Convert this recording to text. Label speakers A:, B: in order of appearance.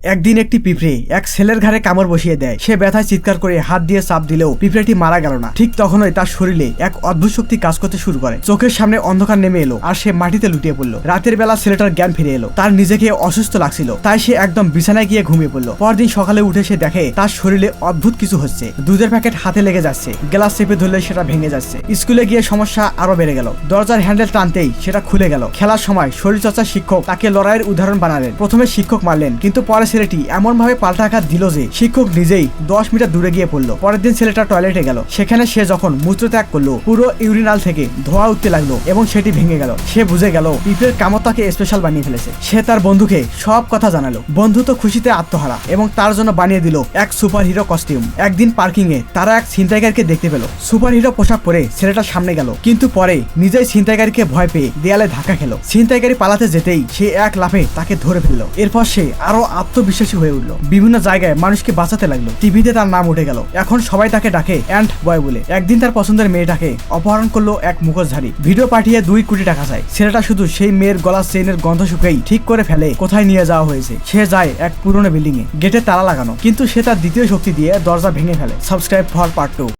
A: একদিন একটি পিঁপড়ে এক ছেলের ঘাড়ে কামড় বসিয়ে দেয়। সে ব্যথায় চিৎকার করে হাত দিয়ে চাপ দিলেও পিঁপড়েটি মারা গেল না। ঠিক তখনই তার শরীরে এক অদ্ভুত শক্তি কাজ করতে শুরু করে। চোখের সামনে অন্ধকার নেমে এলো আর সে মাটিতে লুটিয়ে পড়লো। রাতের বেলা ছেলেটার জ্ঞান ফিরে এলো। তার নিজেকে অসুস্থ লাগছিল, তাই সে একদম বিছানায় গিয়ে ঘুমিয়ে পড়লো। পরদিন সকালে উঠে সে দেখে তার শরীরে অদ্ভুত কিছু হচ্ছে। দুধের প্যাকেট হাতে লেগে যাচ্ছে, গ্লাস চেপে ধরলে সেটা ভেঙে যাচ্ছে। স্কুলে গিয়ে সমস্যা আরো বেড়ে গেল। দরজার হ্যান্ডেল টানতেই সেটা খুলে গেল। খেলার সময় শরীরচর্চার শিক্ষক তাকে লড়াইয়ের উদাহরণ বানালেন। প্রথমে শিক্ষক মারলেন, কিন্তু পরে ছেলেটি এমন ভাবে পাল্টা আঘাত দিল যে শিক্ষক নিজেই 10 মিটার দূরে গিয়ে পড়লো। পরের দিন ছেলেটা টয়লেটে গেল। সেখানে সে যখন মূত্র ত্যাগ করলো, পুরো ইউরিনাল থেকে ধোঁয়া উঠতে লাগলো এবং সেটি ভেঙে গেল। সে বুঝে গেল পিঁপড়ের কামড় তাকে স্পেশাল বানিয়ে ফেলেছে। সে তার বন্ধুকে সব কথা জানালো। বন্ধু তো খুশিতে আত্মহারা এবং তার জন্য বানিয়ে দিল এক সুপার হিরো কস্টিউম। একদিন পার্কিং এ তারা এক ছিনতাইকারীকে দেখতে পেল। সুপার হিরো পোশাক পরে ছেলেটার সামনে গেল, কিন্তু পরে নিজেই ছিনতাইকারীকে ভয় পেয়ে দেয়ালে ধাক্কা খেলো। ছিনতাইকারী পালাতে যেতেই সে এক লাফে তাকে ধরে ফেললো। এরপর সে আরো আত্মবিশ্বাসী হয়ে উঠলো। বিভিন্ন জায়গায় মানুষকে বাঁচাতে লাগলো। টিভিতে তার নাম উঠে গেল। এখন সবাই তাকে ডাকে অ্যান্ট বয় বলে। একদিন তার পছন্দের মেয়েটাকে অপহরণ করলো এক মুখোশধারী। ভিডিও পাঠিয়ে 2 কোটি টাকা চায়। ছেলেটা শুধু সেই মেয়ের গলার চেইনের গন্ধ শুকেই ঠিক করে ফেলে কোথায় নিয়ে যাওয়া হয়েছে। সে যায় এক পুরনো বিল্ডিং এ, গেটে তালা লাগানো, কিন্তু সে তার দ্বিতীয় শক্তি দিয়ে দরজা ভেঙে ফেলে। Subscribe for part 2।